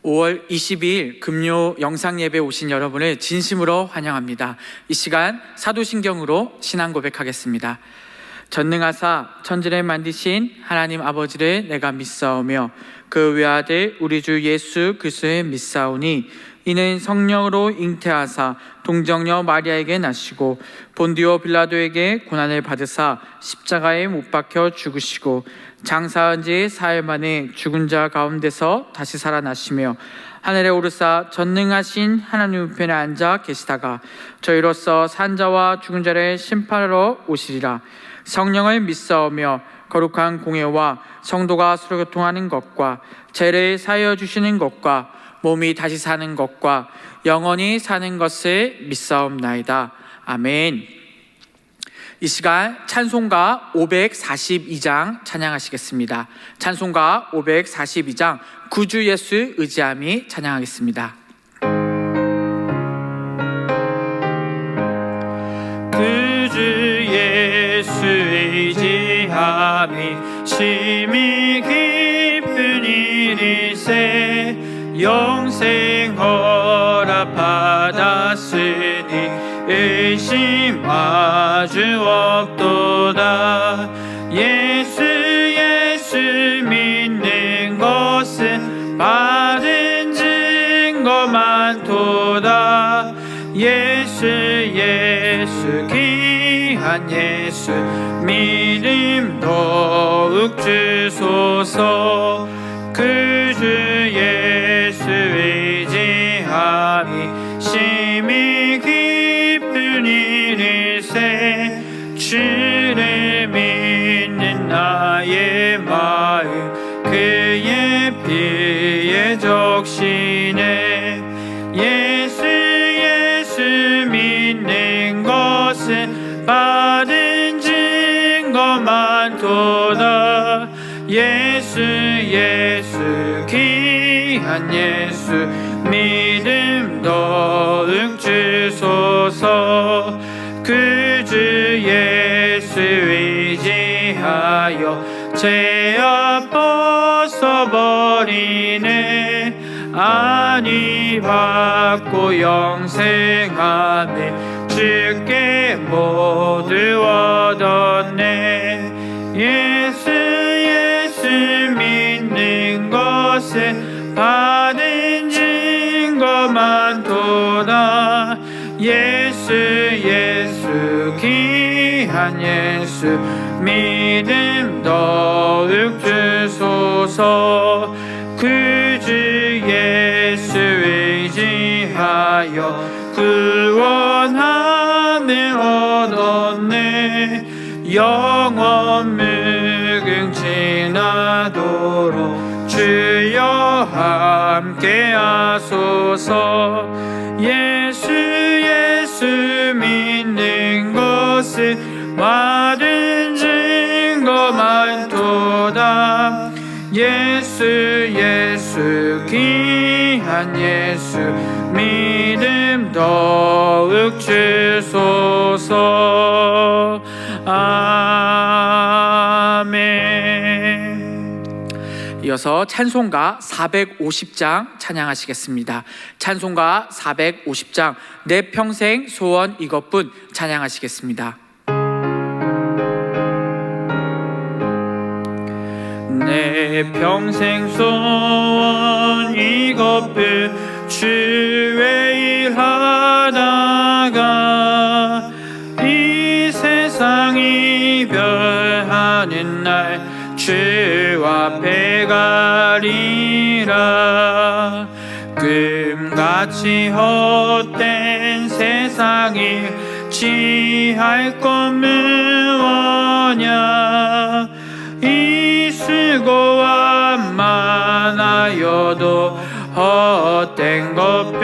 5월 22일 금요 영상 예배 오신 여러분을 진심으로 환영합니다. 이 시간 사도신경으로 신앙 고백하겠습니다. 전능하사 천지를 만드신 하나님 아버지를 내가 믿사오며 그 외아들 우리 주 예수 그리스도를 믿사오니 이는 성령으로 잉태하사 동정녀 마리아에게 나시고 본디오 빌라도에게 고난을 받으사 십자가에 못 박혀 죽으시고 장사한 지 사흘 만에 죽은 자 가운데서 다시 살아나시며 하늘에 오르사 전능하신 하나님 우편에 앉아 계시다가 저희로서 산자와 죽은 자를 심판하러 오시리라. 성령을 믿사오며 거룩한 공예와 성도가 서로 교통하는 것과 죄를 사하여 주시는 것과 몸이 다시 사는 것과 영원히 사는 것을 믿사옵나이다. 아멘. 이 시간 찬송가 542장 찬양하시겠습니다. 찬송가 542장 구주 예수 의지함이 찬양하겠습니다. 구주 예수 의지함이 심히 깊은 일일세 영생 허락받았으니 의심 아주 없도다. 예수 믿는 것은 받은 증거 많도다. 예수 귀한 예수 믿음 더욱 주소서. 구주 예수 의지함이 심히 깊은 일일세 주를 믿는 나의 마음 그의 피에 적시네. 예수 믿는 것은 받은 증거 많도다. 예수 귀한 예수 믿음 더욱 주소서. 구주 예수 의지하여 죄악 벗어버리네. 안위 받고 영생하네. 주께 모두 얻었네. 예수 믿는 것은 받은 증거 많도다. 예수 귀한 예수 믿음 더욱 주소서. 구주 예수 의지하여 구원함을 얻었네. 영원 무궁지나도록 주여 함께 하소서. 예수 믿는 것은 받은 증거 많도다. 예수 귀한 예수 믿음 더욱 주소서. 아멘. 이어서 찬송가 450장 찬양하시겠습니다. 찬송가 450장 내 평생 소원 이것뿐 찬양하시겠습니다. 내 평생 소원 이것뿐 주의 일하다가 이 세상 이별하는 날 주 앞에 가리라. 금같이 헛된 세상이 취할 것 무엇냐. 이 수고와 많아여도 헛된 것뿐일세.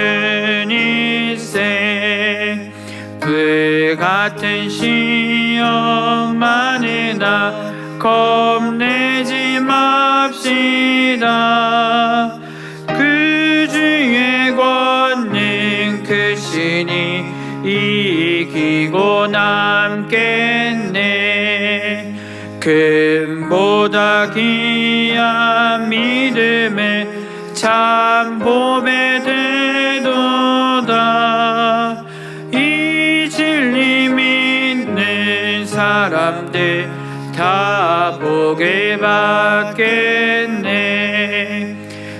불같은 시험만이나 겁내지 맙시다. 구주의 권능 크시니 이기고 남겠네. 금보다 귀한 믿음을 참 보배 되도다. 이 진리 믿는 사람들 다 복을 받겠네.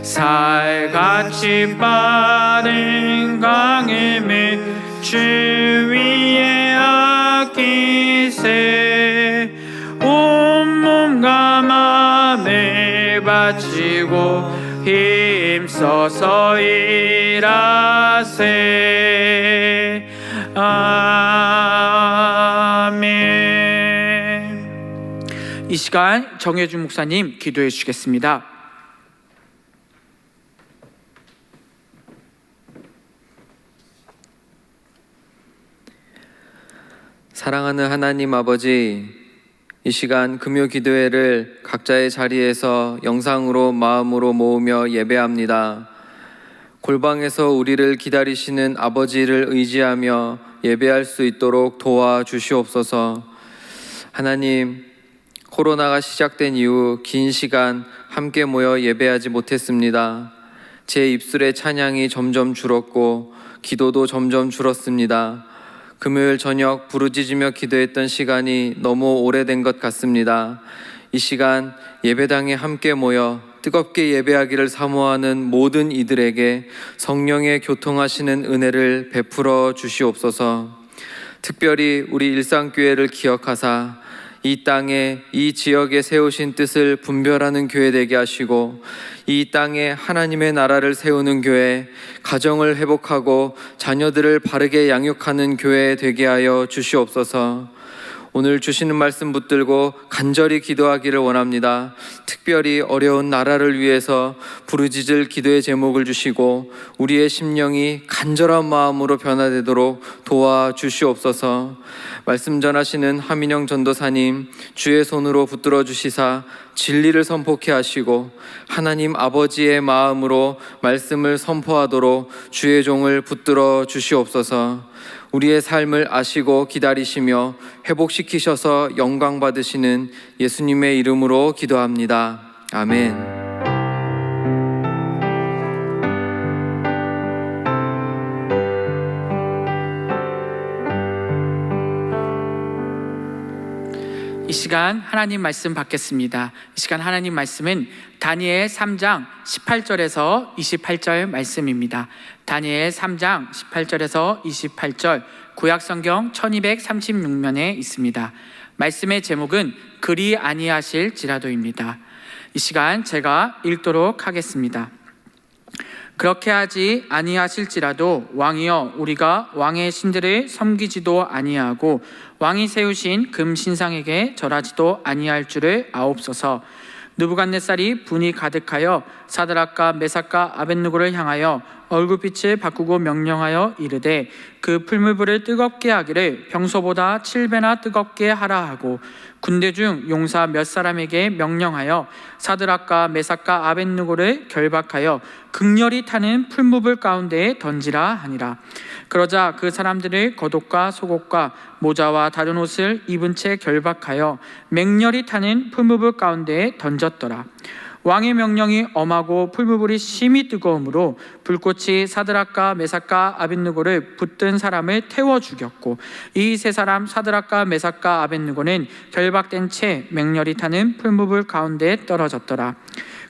살같이 빠른 강임을 주 위에 아끼세. 온몸과 마음을 바치고 힘써서 일하세. 아멘. 이 시간 정혜준 목사님 기도해 주시겠습니다. 사랑하는 하나님 아버지, 이 시간 금요 기도회를 각자의 자리에서 영상으로 마음으로 모으며 예배합니다. 골방에서 우리를 기다리시는 아버지를 의지하며 예배할 수 있도록 도와주시옵소서. 하나님, 코로나가 시작된 이후 긴 시간 함께 모여 예배하지 못했습니다. 제 입술의 찬양이 점점 줄었고 기도도 점점 줄었습니다. 금요일 저녁 부르짖으며 기도했던 시간이 너무 오래된 것 같습니다. 이 시간 예배당에 함께 모여 뜨겁게 예배하기를 사모하는 모든 이들에게 성령의 교통하시는 은혜를 베풀어 주시옵소서. 특별히 우리 일상교회를 기억하사 이 땅에 이 지역에 세우신 뜻을 분별하는 교회 되게 하시고, 이 땅에 하나님의 나라를 세우는 교회, 가정을 회복하고 자녀들을 바르게 양육하는 교회 되게 하여 주시옵소서. 오늘 주시는 말씀 붙들고 간절히 기도하기를 원합니다. 특별히 어려운 나라를 위해서 부르짖을 기도의 제목을 주시고 우리의 심령이 간절한 마음으로 변화되도록 도와주시옵소서. 말씀 전하시는 하민영 전도사님, 주의 손으로 붙들어 주시사 진리를 선포케 하시고 하나님 아버지의 마음으로 말씀을 선포하도록 주의 종을 붙들어 주시옵소서. 우리의 삶을 아시고 기다리시며 회복시키셔서 영광 받으시는 예수님의 이름으로 기도합니다. 아멘. 이 시간 하나님 말씀 받겠습니다. 이 시간 하나님 말씀은 다니엘 3장 18절에서 28절 말씀입니다. 다니엘 3장 18절에서 28절, 구약성경 1236면에 있습니다. 말씀의 제목은 그리 아니하실지라도입니다. 이 시간 제가 읽도록 하겠습니다. 그렇게 하지 아니하실지라도 왕이여, 우리가 왕의 신들을 섬기지도 아니하고 왕이 세우신 금 신상에게 절하지도 아니할 줄을 아옵소서. 느부갓네살이 분이 가득하여 사드락과 메삭과 아벳느고를 향하여 얼굴빛을 바꾸고 명령하여 이르되 그 풀무불을 뜨겁게 하기를 평소보다 7배나 뜨겁게 하라 하고 군대 중 용사 몇 사람에게 명령하여 사드락과 메삭과 아벳느고를 결박하여 극렬히 타는 풀무불 가운데에 던지라 하니라. 그러자 그 사람들을 겉옷과 속옷과 모자와 다른 옷을 입은 채 결박하여 맹렬히 타는 풀무불 가운데에 던졌더라. 왕의 명령이 엄하고 풀무불이 심히 뜨거우므로 불꽃이 사드락과 메삭과 아벳느고를 붙든 사람을 태워 죽였고 이 세 사람 사드락과 메삭과 아벳느고는 결박된 채 맹렬히 타는 풀무불 가운데에 떨어졌더라.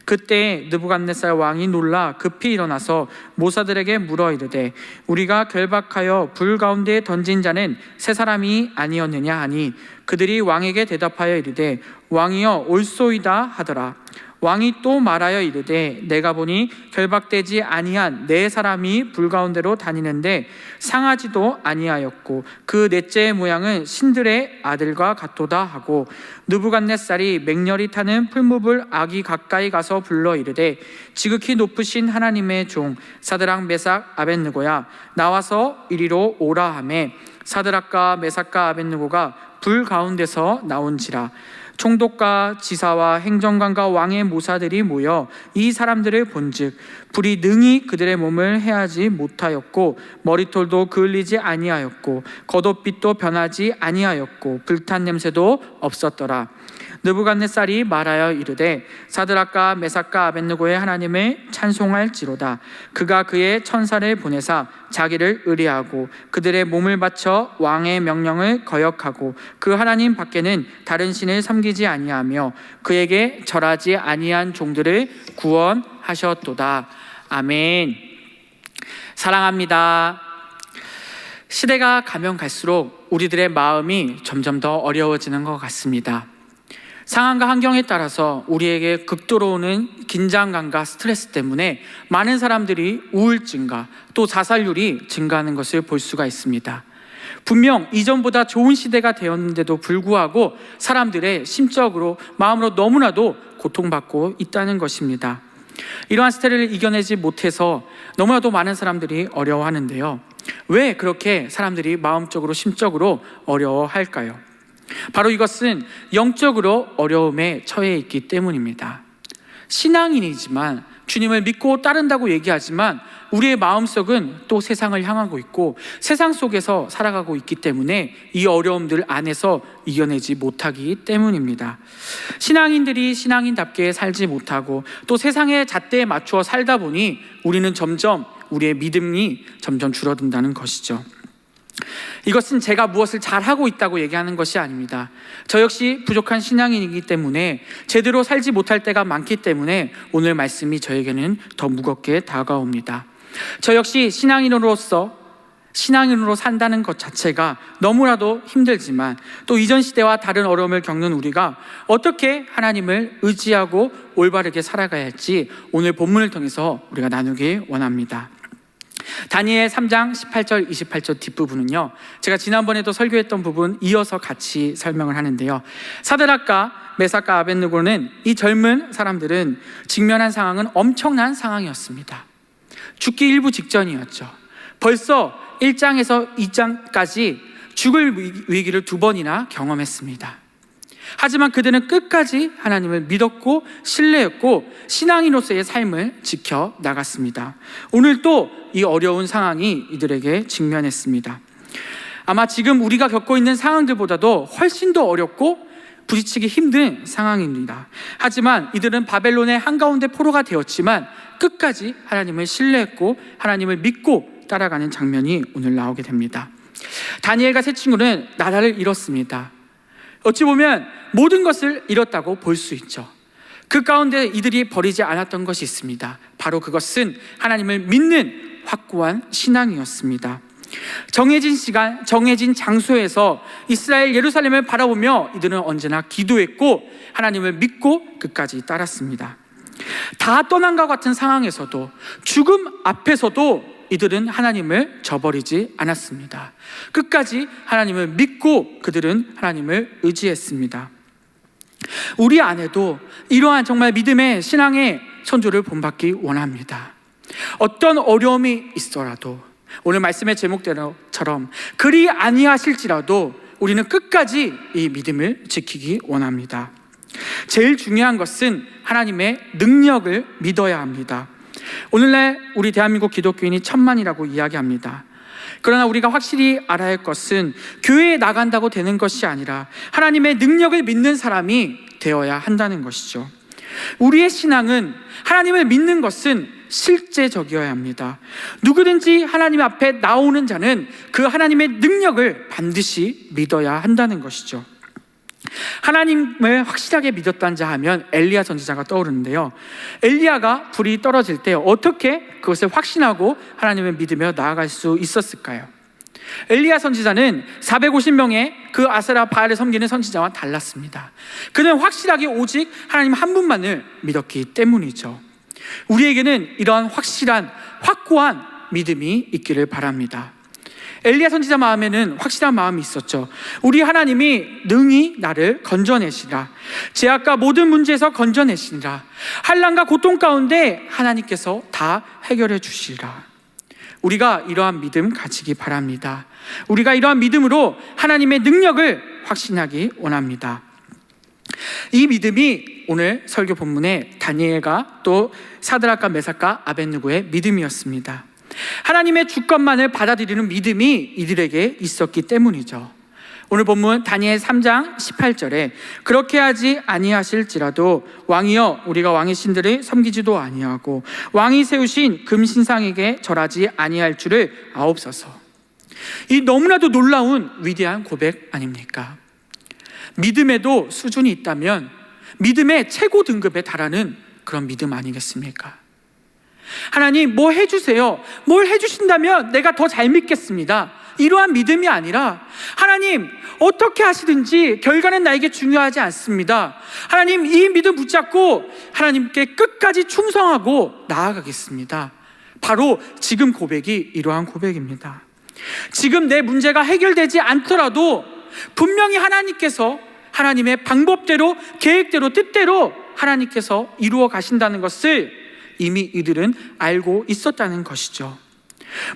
그때 느부갓네살 왕이 놀라 급히 일어나서 모사들에게 물어 이르되 우리가 결박하여 불 가운데에 던진 자는 세 사람이 아니었느냐 하니 그들이 왕에게 대답하여 이르되 왕이여 옳소이다 하더라. 왕이 또 말하여 이르되 내가 보니 결박되지 아니한 네 사람이 불 가운데로 다니는데 상하지도 아니하였고 그 넷째의 모양은 신들의 아들과 같도다 하고 느부갓네살이 맹렬히 타는 풀무불 아기 가까이 가서 불러 이르되 지극히 높으신 하나님의 종 사드락 메삭 아벳느고야 나와서 이리로 오라 하매 사드락과 메삭과 아벳느고가 불 가운데서 나온지라. 총독과 지사와 행정관과 왕의 모사들이 모여 이 사람들을 본즉 불이 능히 그들의 몸을 해하지 못하였고 머리털도 그을리지 아니하였고 겉옷빛도 변하지 아니하였고 불탄 냄새도 없었더라. 느부갓네살이 말하여 이르되 사드락과 메삭과 아벳느고의 하나님을 찬송할지로다. 그가 그의 천사를 보내사 자기를 의뢰하고 그들의 몸을 바쳐 왕의 명령을 거역하고 그 하나님 밖에는 다른 신을 섬기지 아니하며 그에게 절하지 아니한 종들을 구원하셨도다. 아멘. 사랑합니다. 시대가 가면 갈수록 우리들의 마음이 점점 더 어려워지는 것 같습니다. 상황과 환경에 따라서 우리에게 극도로 오는 긴장감과 스트레스 때문에 많은 사람들이 우울증과 또 자살률이 증가하는 것을 볼 수가 있습니다. 분명 이전보다 좋은 시대가 되었는데도 불구하고 사람들의 심적으로 마음으로 너무나도 고통받고 있다는 것입니다. 이러한 스트레스를 이겨내지 못해서 너무나도 많은 사람들이 어려워하는데요. 왜 그렇게 사람들이 마음적으로 심적으로 어려워할까요? 바로 이것은 영적으로 어려움에 처해 있기 때문입니다. 신앙인이지만 주님을 믿고 따른다고 얘기하지만 우리의 마음속은 또 세상을 향하고 있고 세상 속에서 살아가고 있기 때문에 이 어려움들 안에서 이겨내지 못하기 때문입니다. 신앙인들이 신앙인답게 살지 못하고 또 세상의 잣대에 맞추어 살다 보니 우리는 점점 우리의 믿음이 점점 줄어든다는 것이죠. 이것은 제가 무엇을 잘하고 있다고 얘기하는 것이 아닙니다. 저 역시 부족한 신앙인이기 때문에 제대로 살지 못할 때가 많기 때문에 오늘 말씀이 저에게는 더 무겁게 다가옵니다. 저 역시 신앙인으로 산다는 것 자체가 너무나도 힘들지만 또 이전 시대와 다른 어려움을 겪는 우리가 어떻게 하나님을 의지하고 올바르게 살아가야 할지 오늘 본문을 통해서 우리가 나누기 원합니다. 다니엘 3장 18절 28절 뒷부분은요, 제가 지난번에도 설교했던 부분 이어서 같이 설명을 하는데요. 사드락과 메삭과 아벳느고는 이 젊은 사람들은 직면한 상황은 엄청난 상황이었습니다. 죽기 일부 직전이었죠. 벌써 1장에서 2장까지 죽을 위기를 2번이나 경험했습니다. 하지만 그들은 끝까지 하나님을 믿었고 신뢰했고 신앙인으로서의 삶을 지켜나갔습니다. 오늘 또 이 어려운 상황이 이들에게 직면했습니다. 아마 지금 우리가 겪고 있는 상황들보다도 훨씬 더 어렵고 부딪히기 힘든 상황입니다. 하지만 이들은 바벨론의 한가운데 포로가 되었지만 끝까지 하나님을 신뢰했고 하나님을 믿고 따라가는 장면이 오늘 나오게 됩니다. 다니엘과 세 친구는 나라를 잃었습니다. 어찌 보면 모든 것을 잃었다고 볼 수 있죠. 그 가운데 이들이 버리지 않았던 것이 있습니다. 바로 그것은 하나님을 믿는 확고한 신앙이었습니다. 정해진 시간, 정해진 장소에서 이스라엘 예루살렘을 바라보며 이들은 언제나 기도했고 하나님을 믿고 끝까지 따랐습니다. 다 떠난 것 같은 상황에서도 죽음 앞에서도 이들은 하나님을 저버리지 않았습니다. 끝까지 하나님을 믿고 그들은 하나님을 의지했습니다. 우리 안에도 이러한 정말 믿음의 신앙의 선조를 본받기 원합니다. 어떤 어려움이 있더라도 오늘 말씀의 제목대로처럼 그리 아니하실지라도 우리는 끝까지 이 믿음을 지키기 원합니다. 제일 중요한 것은 하나님의 능력을 믿어야 합니다. 오늘날 우리 대한민국 기독교인이 1000만이라고 이야기합니다. 그러나 우리가 확실히 알아야 할 것은 교회에 나간다고 되는 것이 아니라 하나님의 능력을 믿는 사람이 되어야 한다는 것이죠. 우리의 신앙은 하나님을 믿는 것은 실제적이어야 합니다. 누구든지 하나님 앞에 나오는 자는 그 하나님의 능력을 반드시 믿어야 한다는 것이죠. 하나님을 확실하게 믿었다는 자 하면 엘리야 선지자가 떠오르는데요. 엘리야가 불이 떨어질 때 어떻게 그것을 확신하고 하나님을 믿으며 나아갈 수 있었을까요? 엘리야 선지자는 450명의 그 아세라 바알을 섬기는 선지자와 달랐습니다. 그는 확실하게 오직 하나님 한 분만을 믿었기 때문이죠. 우리에게는 이러한 확실한 확고한 믿음이 있기를 바랍니다. 엘리야 선지자 마음에는 확실한 마음이 있었죠. 우리 하나님이 능히 나를 건져내시라. 죄악과 모든 문제에서 건져내시리라. 환난과 고통 가운데 하나님께서 다 해결해 주시리라. 우리가 이러한 믿음 가지기 바랍니다. 우리가 이러한 믿음으로 하나님의 능력을 확신하기 원합니다. 이 믿음이 오늘 설교 본문의 다니엘과 또 사드락과 메삭과 아벳느고의 믿음이었습니다. 하나님의 주권만을 받아들이는 믿음이 이들에게 있었기 때문이죠. 오늘 본문 다니엘 3장 18절에 그렇게 하지 아니하실지라도 왕이여 우리가 왕의 신들을 섬기지도 아니하고 왕이 세우신 금신상에게 절하지 아니할 줄을 아옵소서. 이 너무나도 놀라운 위대한 고백 아닙니까? 믿음에도 수준이 있다면 믿음의 최고 등급에 달하는 그런 믿음 아니겠습니까? 하나님 뭐 해주세요, 뭘 해주신다면 내가 더 잘 믿겠습니다, 이러한 믿음이 아니라 하나님 어떻게 하시든지 결과는 나에게 중요하지 않습니다, 하나님 이 믿음 붙잡고 하나님께 끝까지 충성하고 나아가겠습니다. 바로 지금 고백이 이러한 고백입니다. 지금 내 문제가 해결되지 않더라도 분명히 하나님께서 하나님의 방법대로 계획대로 뜻대로 하나님께서 이루어 가신다는 것을 이미 이들은 알고 있었다는 것이죠.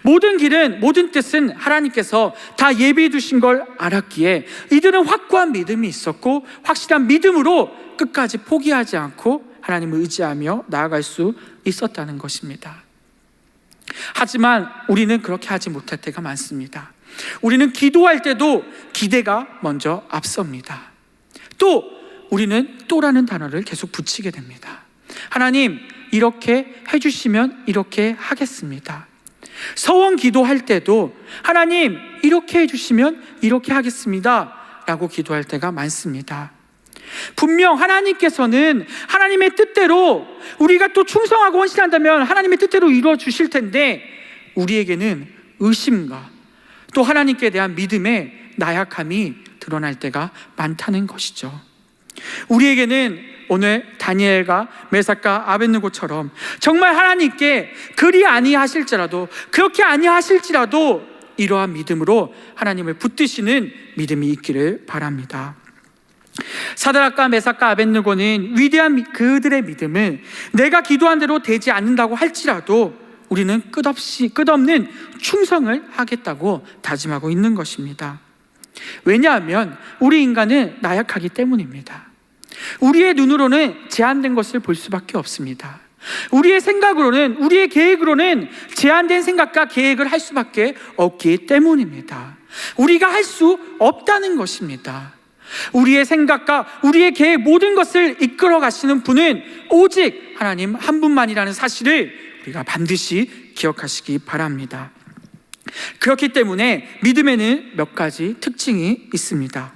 모든 길은, 모든 뜻은 하나님께서 다 예비해 두신 걸 알았기에 이들은 확고한 믿음이 있었고 확실한 믿음으로 끝까지 포기하지 않고 하나님을 의지하며 나아갈 수 있었다는 것입니다. 하지만 우리는 그렇게 하지 못할 때가 많습니다. 우리는 기도할 때도 기대가 먼저 앞섭니다. 또 우리는 또라는 단어를 계속 붙이게 됩니다. 하나님 이렇게 해주시면 이렇게 하겠습니다. 서원 기도할 때도 하나님 이렇게 해주시면 이렇게 하겠습니다 라고 기도할 때가 많습니다. 분명 하나님께서는 하나님의 뜻대로 우리가 또 충성하고 헌신한다면 하나님의 뜻대로 이루어 주실 텐데 우리에게는 의심과 또 하나님께 대한 믿음의 나약함이 드러날 때가 많다는 것이죠. 우리에게는 오늘 다니엘과 메삭과 아벳느고처럼 정말 하나님께 그리 아니하실지라도, 그렇게 아니하실지라도 이러한 믿음으로 하나님을 붙드시는 믿음이 있기를 바랍니다. 사드락과 메삭과 아벳느고는 위대한 그들의 믿음은 내가 기도한 대로 되지 않는다고 할지라도 우리는 끝없는 충성을 하겠다고 다짐하고 있는 것입니다. 왜냐하면 우리 인간은 나약하기 때문입니다. 우리의 눈으로는 제한된 것을 볼 수밖에 없습니다. 우리의 생각으로는, 우리의 계획으로는 제한된 생각과 계획을 할 수밖에 없기 때문입니다. 우리가 할 수 없다는 것입니다. 우리의 생각과 우리의 계획 모든 것을 이끌어 가시는 분은 오직 하나님 한 분만이라는 사실을 우리가 반드시 기억하시기 바랍니다. 그렇기 때문에 믿음에는 몇 가지 특징이 있습니다.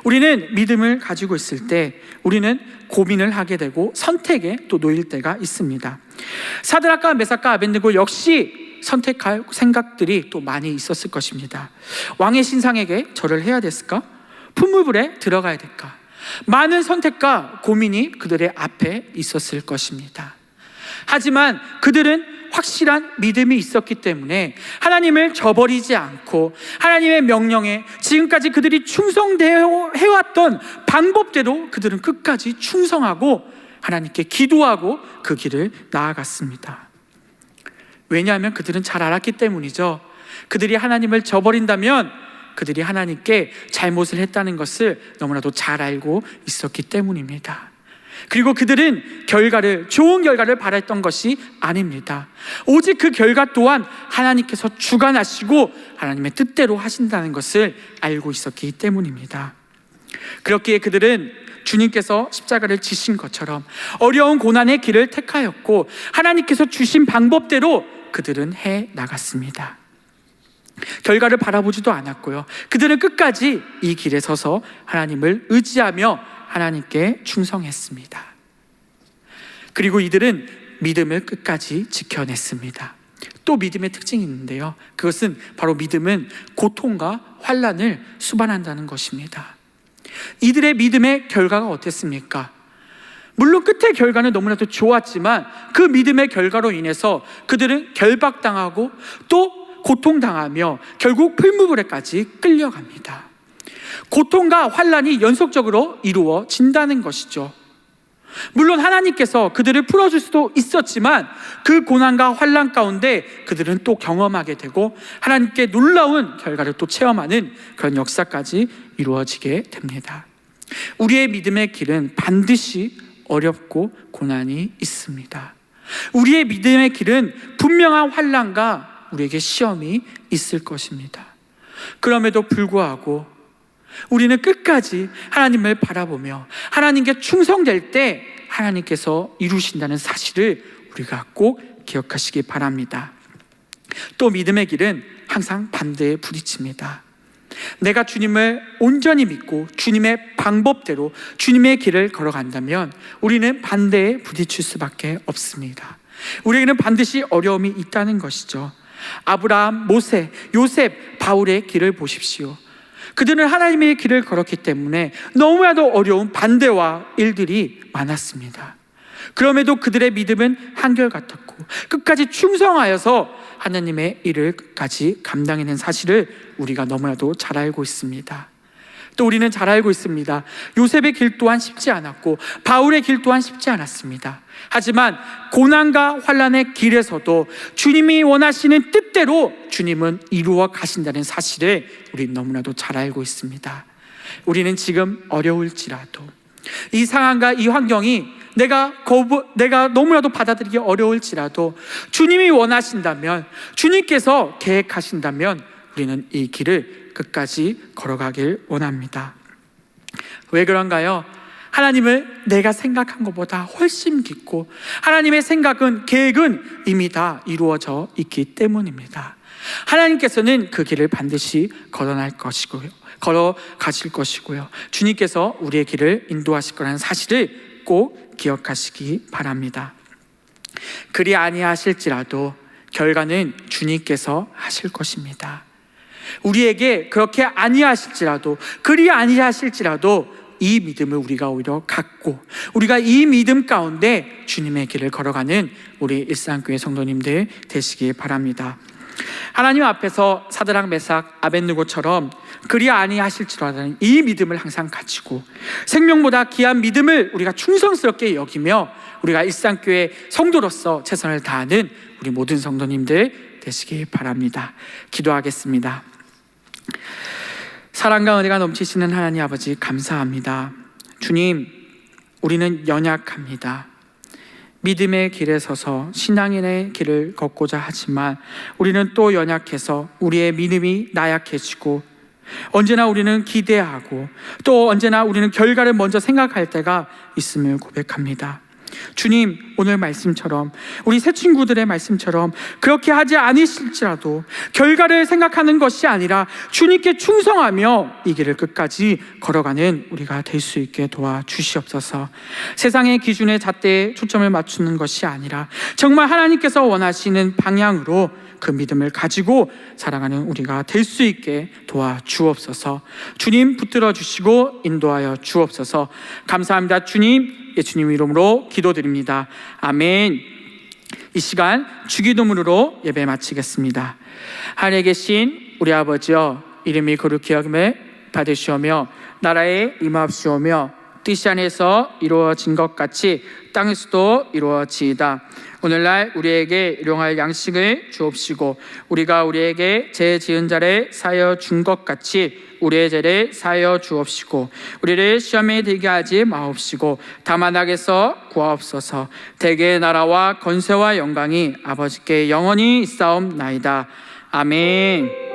우리는 믿음을 가지고 있을 때 우리는 고민을 하게 되고 선택에 또 놓일 때가 있습니다. 사드락과 메삭과 아벳느고 역시 선택할 생각들이 또 많이 있었을 것입니다. 왕의 신상에게 절을 해야 됐을까? 풀무불에 들어가야 될까? 많은 선택과 고민이 그들의 앞에 있었을 것입니다. 하지만 그들은 확실한 믿음이 있었기 때문에 하나님을 저버리지 않고 하나님의 명령에 지금까지 그들이 충성되어 해왔던 방법대로 그들은 끝까지 충성하고 하나님께 기도하고 그 길을 나아갔습니다. 왜냐하면 그들은 잘 알았기 때문이죠. 그들이 하나님을 저버린다면 그들이 하나님께 잘못을 했다는 것을 너무나도 잘 알고 있었기 때문입니다. 그리고 그들은 좋은 결과를 바랐던 것이 아닙니다. 오직 그 결과 또한 하나님께서 주관하시고 하나님의 뜻대로 하신다는 것을 알고 있었기 때문입니다. 그렇기에 그들은 주님께서 십자가를 지신 것처럼 어려운 고난의 길을 택하였고 하나님께서 주신 방법대로 그들은 해 나갔습니다. 결과를 바라보지도 않았고요. 그들은 끝까지 이 길에 서서 하나님을 의지하며 하나님께 충성했습니다. 그리고 이들은 믿음을 끝까지 지켜냈습니다. 또 믿음의 특징이 있는데요. 그것은 바로 믿음은 고통과 환난을 수반한다는 것입니다. 이들의 믿음의 결과가 어땠습니까? 물론 끝의 결과는 너무나도 좋았지만 그 믿음의 결과로 인해서 그들은 결박당하고 또 고통당하며 결국 풀무불에까지 끌려갑니다. 고통과 환난이 연속적으로 이루어진다는 것이죠. 물론 하나님께서 그들을 풀어줄 수도 있었지만 그 고난과 환난 가운데 그들은 또 경험하게 되고 하나님께 놀라운 결과를 또 체험하는 그런 역사까지 이루어지게 됩니다. 우리의 믿음의 길은 반드시 어렵고 고난이 있습니다. 우리의 믿음의 길은 분명한 환난과 우리에게 시험이 있을 것입니다. 그럼에도 불구하고 우리는 끝까지 하나님을 바라보며 하나님께 충성될 때 하나님께서 이루신다는 사실을 우리가 꼭 기억하시기 바랍니다. 또 믿음의 길은 항상 반대에 부딪힙니다. 내가 주님을 온전히 믿고 주님의 방법대로 주님의 길을 걸어간다면 우리는 반대에 부딪힐 수밖에 없습니다. 우리에게는 반드시 어려움이 있다는 것이죠. 아브라함, 모세, 요셉, 바울의 길을 보십시오. 그들은 하나님의 길을 걸었기 때문에 너무나도 어려운 반대와 일들이 많았습니다. 그럼에도 그들의 믿음은 한결같았고 끝까지 충성하여서 하나님의 일을 끝까지 감당해낸 사실을 우리가 너무나도 잘 알고 있습니다. 또 우리는 잘 알고 있습니다. 요셉의 길 또한 쉽지 않았고 바울의 길 또한 쉽지 않았습니다. 하지만 고난과 환난의 길에서도 주님이 원하시는 뜻대로 주님은 이루어 가신다는 사실을 우리는 너무나도 잘 알고 있습니다. 우리는 지금 어려울지라도 이 상황과 이 환경이 내가 너무나도 받아들이기 어려울지라도 주님이 원하신다면, 주님께서 계획하신다면 우리는 이 길을 끝까지 걸어가길 원합니다. 왜 그런가요? 하나님을 내가 생각한 것보다 훨씬 깊고 하나님의 생각은, 계획은 이미 다 이루어져 있기 때문입니다. 하나님께서는 그 길을 반드시 걸어가실 것이고요, 주님께서 우리의 길을 인도하실 거라는 사실을 꼭 기억하시기 바랍니다. 그리 아니하실지라도 결과는 주님께서 하실 것입니다. 우리에게 그렇게 아니하실지라도, 그리 아니하실지라도 이 믿음을 우리가 오히려 갖고 우리가 이 믿음 가운데 주님의 길을 걸어가는 우리 일상교회 성도님들 되시기 바랍니다. 하나님 앞에서 사드락, 메삭, 아벳느고처럼 그리 아니하실지라는 이 믿음을 항상 가지고 생명보다 귀한 믿음을 우리가 충성스럽게 여기며 우리가 일상교회 성도로서 최선을 다하는 우리 모든 성도님들 되시기 바랍니다. 기도하겠습니다. 사랑과 은혜가 넘치시는 하나님 아버지, 감사합니다. 주님, 우리는 연약합니다. 믿음의 길에 서서 신앙인의 길을 걷고자 하지만 우리는 또 연약해서 우리의 믿음이 나약해지고 언제나 우리는 기대하고 또 언제나 우리는 결과를 먼저 생각할 때가 있음을 고백합니다. 주님, 오늘 말씀처럼, 우리 새 친구들의 말씀처럼 그렇게 하지 않으실지라도 결과를 생각하는 것이 아니라 주님께 충성하며 이 길을 끝까지 걸어가는 우리가 될 수 있게 도와주시옵소서. 세상의 기준에 잣대에 초점을 맞추는 것이 아니라 정말 하나님께서 원하시는 방향으로 그 믿음을 가지고 살아가는 우리가 될 수 있게 도와주옵소서. 주님, 붙들어 주시고 인도하여 주옵소서. 감사합니다. 주님, 예수님 이름으로 기도드립니다. 아멘. 이 시간 주기도문으로 예배 마치겠습니다. 하늘에 계신 우리 아버지여, 이름이 거룩히 여김을 받으시오며 나라에 임하옵시오며 뜻이 안에서 이루어진 것 같이 땅에서도 이루어지이다. 오늘날 우리에게 일용할 양식을 주옵시고 우리가 우리에게 죄 지은 자를 사하여 준 것 같이 우리의 죄를 사하여 주옵시고 우리를 시험에 들게 하지 마옵시고 다만 악에서 구하옵소서. 대개의 나라와 권세와 영광이 아버지께 영원히 있사옵나이다. 아멘.